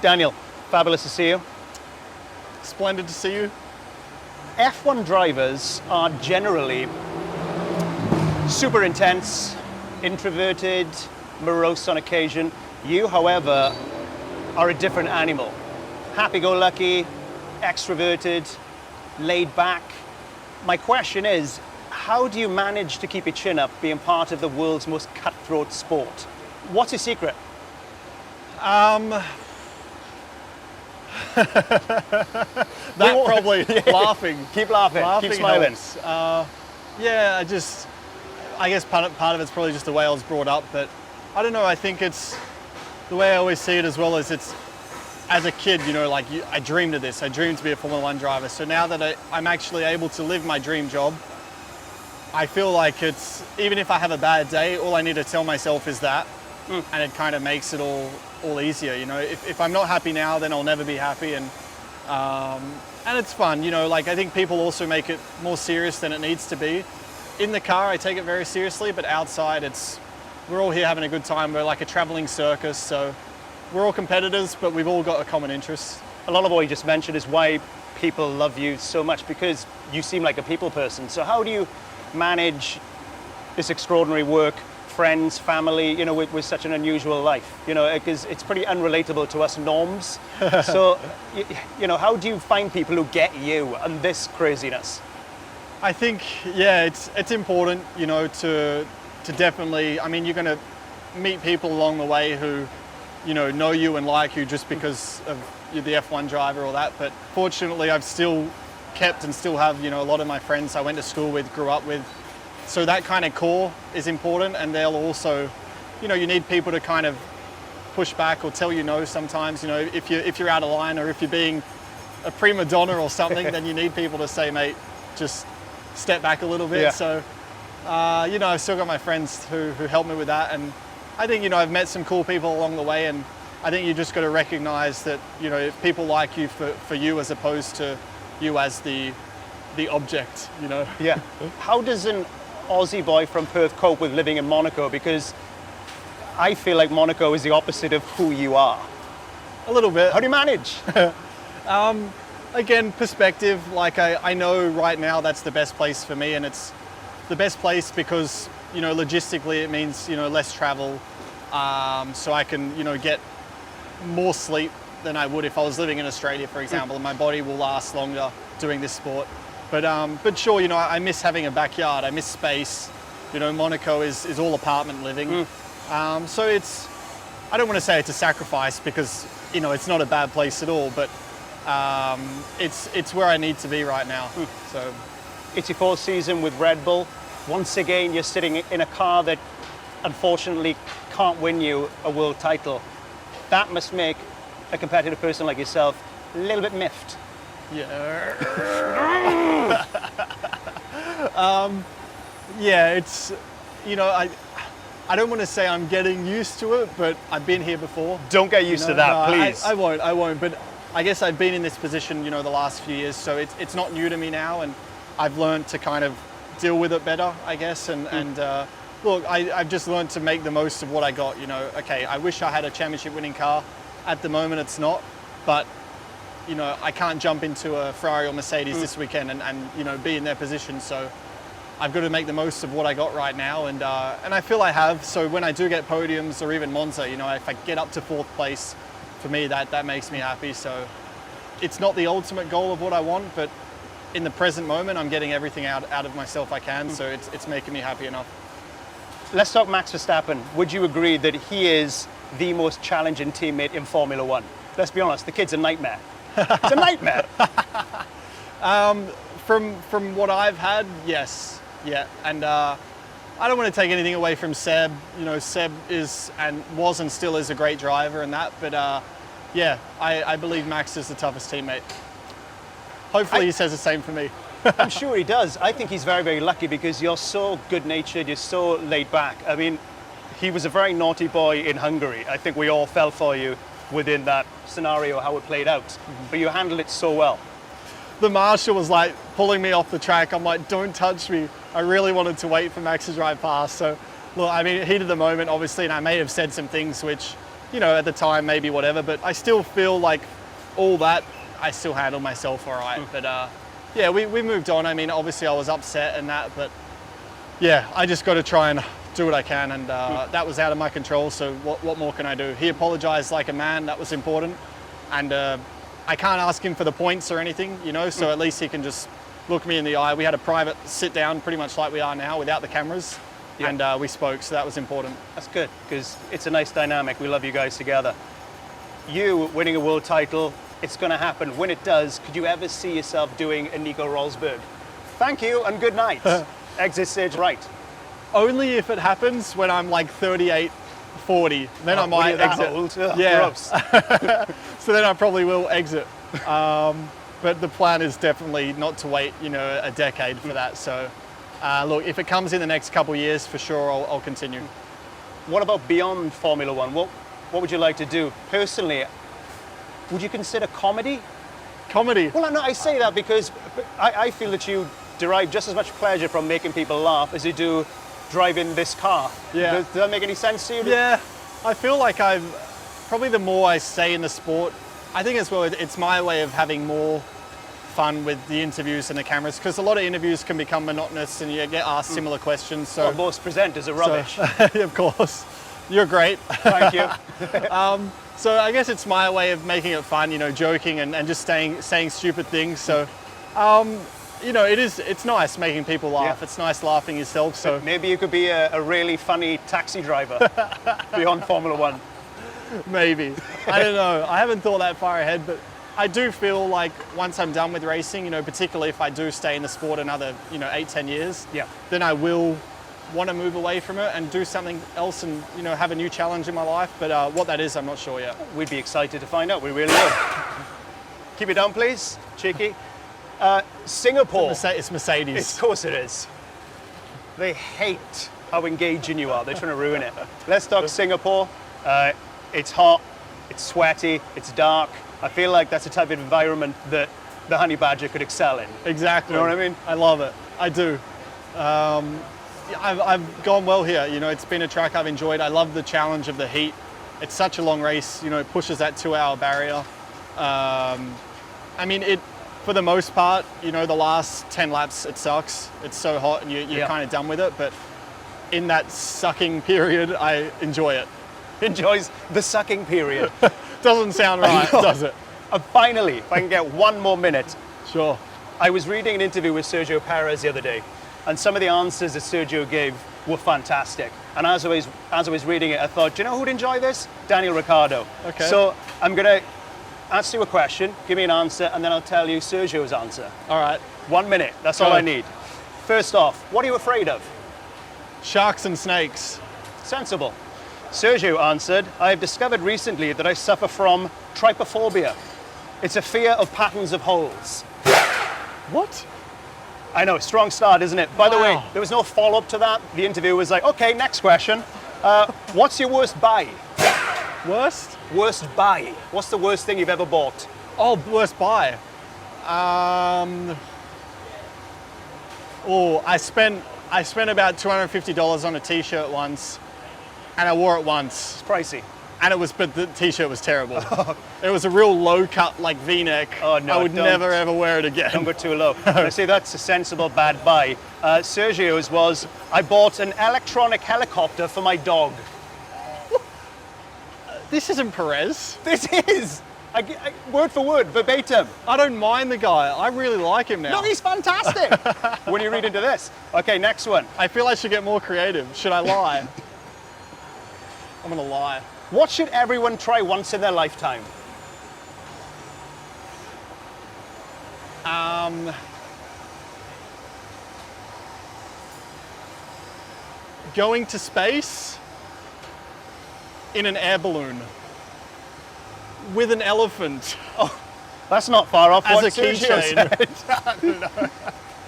Daniel, fabulous to see you. Splendid to see you. F1 drivers are generally super intense, introverted, morose on occasion. You, however, are a different animal. Happy-go-lucky, extroverted, laid back. My question is, how do you manage to keep your chin up being part of the world's most cutthroat sport? What's your secret? Laughing. Keep laughing, keep smiling. I guess part of it's probably just the way I was brought up, but I don't know, I think it's the way I always see it as well as it's, as a kid, I dreamed of this. I dreamed to be a Formula One driver. So now that I'm actually able to live my dream job, I feel like it's, even if I have a bad day, all I need to tell myself is that, and it kind of makes it all easier. If I'm not happy now, then I'll never be happy, and it's fun. I think people also make it more serious than it needs to be. In the car, I take it very seriously, but outside, we're all here having a good time. We're like a traveling circus, so we're all competitors, but we've all got a common interest. A lot of what you just mentioned is why people love you so much, because you seem like a people person. So how do you manage this extraordinary work, friends, family, with such an unusual life? Because it's pretty unrelatable to us norms. So, how do you find people who get you and this craziness? I think, it's important, to definitely, you're going to meet people along the way who, know you and like you just because of you're the F1 driver or that. But fortunately, I've still kept and still have, a lot of my friends I went to school with, grew up with. So that kind of core is important, and they'll also, you need people to kind of push back or tell you no sometimes. If you're out of line or if you're being a prima donna or something, then you need people to say, mate, just step back a little bit. Yeah. So, I've still got my friends who help me with that, and I think, I've met some cool people along the way, and I think you just got to recognize that, if people like you for you as opposed to you as the object, Yeah. How does an Aussie boy from Perth cope with living in Monaco? Because I feel like Monaco is the opposite of who you are. A little bit. How do you manage? Again, perspective. I know right now that's the best place for me, and it's the best place because, logistically it means, less travel. So I can, get more sleep than I would if I was living in Australia, for example, and my body will last longer doing this sport. But sure, I miss having a backyard. I miss space. Monaco is all apartment living. So I don't want to say it's a sacrifice because, it's not a bad place at all, but it's where I need to be right now. So It's your fourth season with Red Bull. Once again, you're sitting in a car that unfortunately can't win you a world title. That must make a competitive person like yourself a little bit miffed. Yeah. It's, I don't want to say I'm getting used to it, but I've been here before. Don't get used to that, please. I won't, but I guess I've been in this position, the last few years, so it's not new to me now, and I've learned to kind of deal with it better, I guess, and look, I've just learned to make the most of what I got, Okay, I wish I had a championship winning car. At the moment, it's not, but I can't jump into a Ferrari or Mercedes this weekend and be in their position. So I've got to make the most of what I got right now, and I feel I have. So when I do get podiums or even Monza, if I get up to fourth place, for me that makes me happy. So it's not the ultimate goal of what I want, but in the present moment, I'm getting everything out of myself I can. So it's making me happy enough. Let's talk Max Verstappen. Would you agree that he is the most challenging teammate in Formula One? Let's be honest, the kid's a nightmare. It's a nightmare. From what I've had, yes, yeah, and I don't want to take anything away from Seb. Seb is and was and still is a great driver and that, but I believe Max is the toughest teammate. Hopefully he says the same for me. I'm sure he does. I think he's very, very lucky because you're so good-natured, you're so laid back. I mean, he was a very naughty boy in Hungary. I think we all fell for you within that scenario, how it played out. But you handled it so well. The marshal was like pulling me off the track. I'm like, don't touch me. I really wanted to wait for Max to drive past. So, look, heat of the moment, obviously, and I may have said some things which, you know, at the time, maybe whatever, but I still feel like all that, I still handle myself all right. But yeah, we moved on. I mean, obviously I was upset and that, but yeah, I just got to try and do what I can, and that was out of my control, so what more can I do? He apologized like a man, that was important, and I can't ask him for the points or anything, you know, so at least he can just look me in the eye. We had a private sit down, pretty much like we are now, without the cameras, and we spoke, so that was important. That's good, because it's a nice dynamic. We love you guys together. You winning a world title, it's going to happen. When it does, could you ever see yourself doing a Nico Rosberg? Thank you and good night. Exit stage right. Only if it happens when I'm like 38, 40, then I might exit. Old? Yeah. Gross. So then I probably will exit. But the plan is definitely not to wait, you know, a decade for that. So look, if it comes in the next couple of years, for sure, I'll continue. What about beyond Formula One? What would you like to do? Personally, would you consider comedy? Comedy? Well, no, I say that because I feel that you derive just as much pleasure from making people laugh as you do driving this car. Yeah. Does that make any sense to you? Yeah, I feel like probably the more I stay in the sport, I think as well, it's my way of having more fun with the interviews and the cameras, because a lot of interviews can become monotonous and you get asked similar questions. So well, most presenters are rubbish. Of course. You're great. Thank you. So I guess it's my way of making it fun, you know, joking and just saying stupid things. So, you know, it's nice making people laugh. Yeah. It's nice laughing yourself. So maybe you could be a really funny taxi driver beyond Formula One. Maybe. I don't know. I haven't thought that far ahead, but I do feel like once I'm done with racing, you know, particularly if I do stay in the sport another, you know, 8-10 years, then I will want to move away from it and do something else and, you know, have a new challenge in my life. But what that is, I'm not sure yet. We'd be excited to find out. We really would. Keep it down, please. Cheeky. Singapore. It's Mercedes. Of course it is. They hate how engaging you are. They're trying to ruin it. Let's talk Singapore. It's hot, it's sweaty, it's dark. I feel like that's the type of environment that the honey badger could excel in. Exactly. You know what I mean? I love it. I do. I've gone well here. You know, it's been a track I've enjoyed. I love the challenge of the heat. It's such a long race. You know, it pushes that 2-hour barrier. I mean, for the most part, you know, the last 10 laps, it sucks. It's so hot and you're kind of done with it. But in that sucking period, I enjoy it. Enjoys the sucking period. Doesn't sound right, does it? And finally, if I can get one more minute. Sure. I was reading an interview with Sergio Perez the other day, and some of the answers that Sergio gave were fantastic. And as I was reading it, I thought, do you know who'd enjoy this? Daniel Ricciardo. Okay. So I'm going to ask you a question, give me an answer, and then I'll tell you Sergio's answer. All right. 1 minute, that's all I need. First off, what are you afraid of? Sharks and snakes. Sensible. Sergio answered, I have discovered recently that I suffer from trypophobia. It's a fear of patterns of holes. What? I know, strong start, isn't it? By the way, Wow. there was no follow-up to that. The interview was like, okay, next question. What's your worst buy? Worst? Worst buy. What's the worst thing you've ever bought? Oh, worst buy. I spent about $250 on a t-shirt once, and I wore it once. It's pricey. But the t-shirt was terrible. It was a real low cut, like V-neck. Oh, no, I would never ever wear it again. Don't go too low. I say that's a sensible bad buy. Sergio's was, I bought an electronic helicopter for my dog. This isn't Perez. This is! Word for word, verbatim. I don't mind the guy. I really like him now. No, he's fantastic. When you read into this. Okay, next one. I feel I should get more creative. Should I lie? I'm gonna lie. What should everyone try once in their lifetime? Going to space in an air balloon with an elephant. Oh, that's not far off As what a Sergio keychain. said.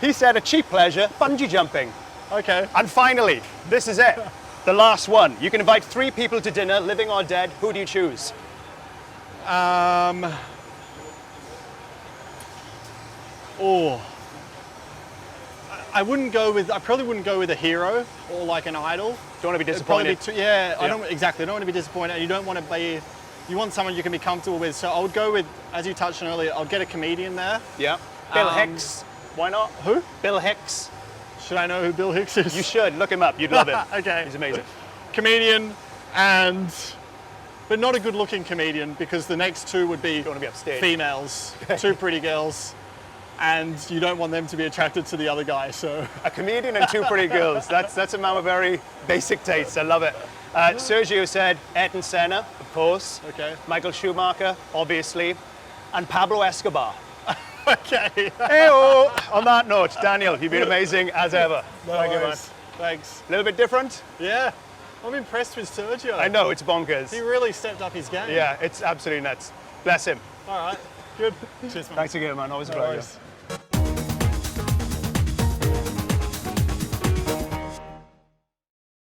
He said a cheap pleasure, bungee jumping. Okay. And finally, this is it. The last one. You can invite 3 people to dinner, living or dead. Who do you choose? I probably wouldn't go with a hero or like an idol. Don't want to be It'd probably disappointed. be I don't want to be disappointed. You don't want to be, you want someone you can be comfortable with. So I would go with, as you touched on earlier, I'll get a comedian there. Yeah. Bill Hicks. Why not? Who? Bill Hicks. Should I know who Bill Hicks is? You should. Look him up. You'd love him. Okay. He's amazing. Comedian, but not a good-looking comedian, because the next two would be Don't want to be upstage. females, two pretty girls, and you don't want them to be attracted to the other guy. So A comedian and two pretty girls. That's a man with very basic tastes. I love it. Sergio said Ayrton Senna, of course. okay, Michael Schumacher, obviously. And Pablo Escobar. okay. Hey-oh! On that note, Daniel, you've been amazing as ever. Thank you, man. Nice. Thanks. A little bit different? Yeah, I'm impressed with Sergio. I know, it's bonkers. He really stepped up his game. Yeah, it's absolutely nuts. Bless him. All right. Good. Cheers, man. Thanks again, man. Always a No pleasure. worries.